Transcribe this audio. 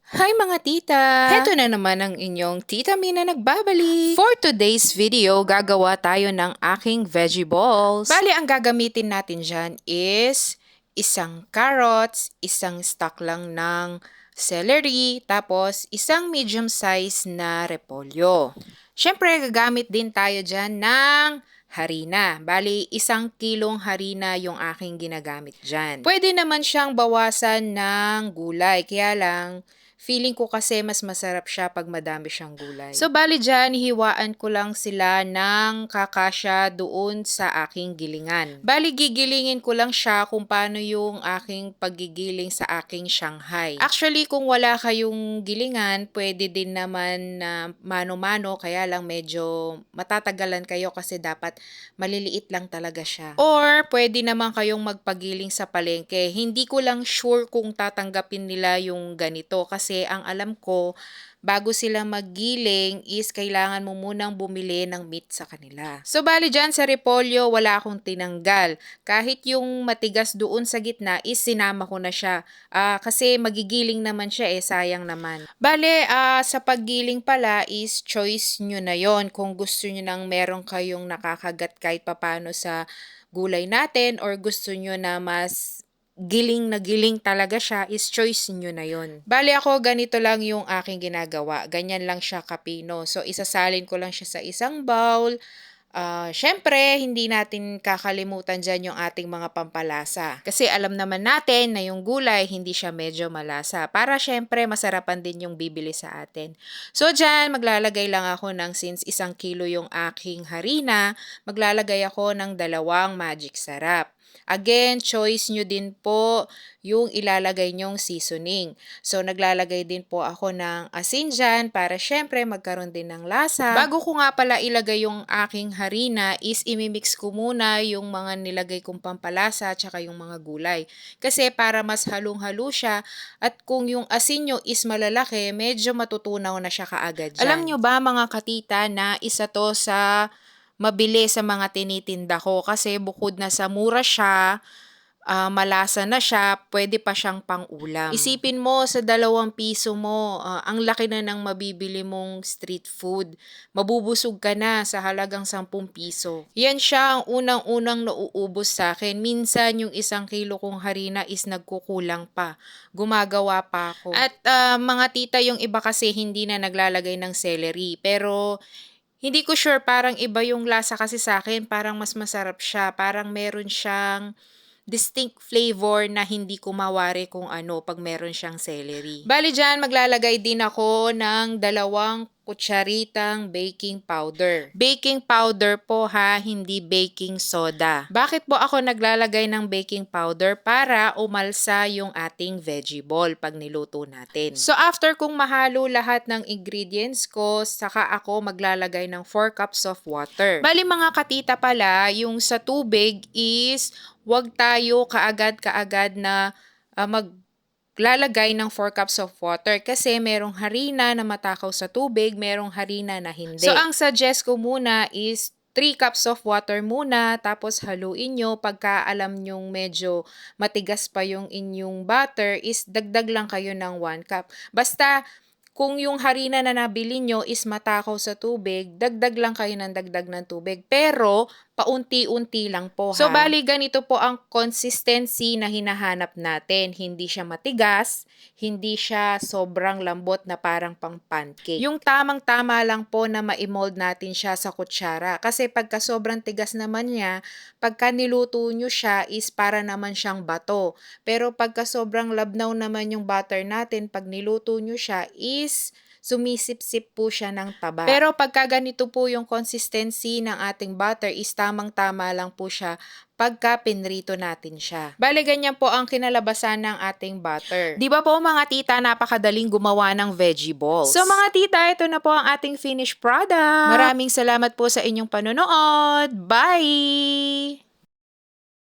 Hi mga tita! Heto na naman ang inyong Tita Mina nagbabalik. For today's video, gagawa tayo ng aking veggie balls. Bali, ang gagamitin natin dyan is isang carrots, isang stalk lang ng celery, tapos isang medium size na repolyo. Siyempre, gagamit din tayo dyan ng harina. Bali, 1 kilong harina yung aking ginagamit dyan. Pwede naman siyang bawasan ng gulay, kaya lang feeling ko kasi mas masarap siya pag madami siyang gulay. So, bali dyan, hiwaan ko lang sila ng kakasya doon sa aking gilingan. Bali, gigilingin ko lang siya kung paano yung aking paggigiling sa aking Shanghai. Actually, kung wala kayong gilingan, pwede din naman na mano-mano, kaya lang medyo matatagalan kayo kasi dapat maliliit lang talaga siya. Or, pwede naman kayong magpagiling sa palengke. Hindi ko lang sure kung tatanggapin nila yung ganito kasi ang alam ko, bago sila maggiling is kailangan mo munang bumili ng meat sa kanila. So, bali dyan sa repolyo, wala akong tinanggal. Kahit yung matigas doon sa gitna is sinama ko na siya. Kasi magigiling naman siya sayang naman. Bale, sa paggiling pala is choice nyo na yon kung gusto nyo nang meron kayong nakakagat kahit papano sa gulay natin or gusto nyo na mas giling na giling talaga siya, is choice nyo na yon. Bali ako, ganito lang yung aking ginagawa. Ganyan lang siya kapino. So, isasalin ko lang siya sa isang bowl. Syempre, hindi natin kakalimutan dyan yung ating mga pampalasa. Kasi alam naman natin na yung gulay, hindi siya medyo malasa. Para syempre, masarapan din yung bibili sa atin. So, dyan, maglalagay lang ako ng, since 1 kilo yung aking harina, maglalagay ako ng 2 magic sarap. Again, choice nyo din po yung ilalagay nyong seasoning. So, naglalagay din po ako ng asin dyan para syempre magkaroon din ng lasa. Bago ko nga pala ilagay yung aking harina is imimix ko muna yung mga nilagay kong pampalasa at saka yung mga gulay. Kasi para mas halong-halo siya at kung yung asin nyo is malalaki, medyo matutunaw na siya kaagad dyan. Alam nyo ba mga katita na isa to sa mabili sa mga tinitinda ko kasi bukod na sa mura siya, malasa na siya, pwede pa siyang pang-ulam. Isipin mo sa 2 piso mo, ang laki na ng mabibili mong street food. Mabubusog ka na sa halagang 10 piso. Yan siya ang unang-unang nauubos sa akin. Minsan yung 1 kilo kong harina is nagkukulang pa. Gumagawa pa ako. At mga tita, yung iba kasi hindi na naglalagay ng celery. Pero hindi ko sure, parang iba yung lasa kasi sa akin, parang mas masarap siya. Parang meron siyang distinct flavor na hindi ko mawari kung ano pag meron siyang celery. Bali dyan, maglalagay din ako ng 2 kutsaritang baking powder. Baking powder po ha, hindi baking soda. Bakit po ako naglalagay ng baking powder? Para umalsa yung ating veggie ball pag niluto natin. So after kong mahalo lahat ng ingredients ko, saka ako maglalagay ng 4 cups of water. Bali mga katita pala, yung sa tubig is wag tayo kaagad-kaagad na maglalagay ng 4 cups of water kasi merong harina na matakaw sa tubig, merong harina na hindi. So, ang suggest ko muna is 3 cups of water muna, tapos haluin nyo. Pagka alam nyong medyo matigas pa yung inyong butter, is dagdag lang kayo ng 1 cup. Basta, kung yung harina na nabili nyo is matakaw sa tubig, dagdag lang kayo ng dagdag ng tubig. Pero, paunti-unti lang po ha. So, bali ganito po ang consistency na hinahanap natin. Hindi siya matigas, hindi siya sobrang lambot na parang pang pancake. Yung tamang-tama lang po na ma-mold natin siya sa kutsara. Kasi pagka sobrang tigas naman niya, pagka niluto nyo siya is para naman siyang bato. Pero pagka sobrang labnaw naman yung butter natin, pag niluto nyo siya is sumisip-sip po siya ng taba. Pero pagka ganito po yung consistency ng ating butter is tamang-tama lang po siya pagka pinrito natin siya. Bale, ganyan po ang kinalabasan ng ating butter. Di ba po mga tita, napakadaling gumawa ng veggie balls? So mga tita, ito na po ang ating finished product. Maraming salamat po sa inyong panonood. Bye!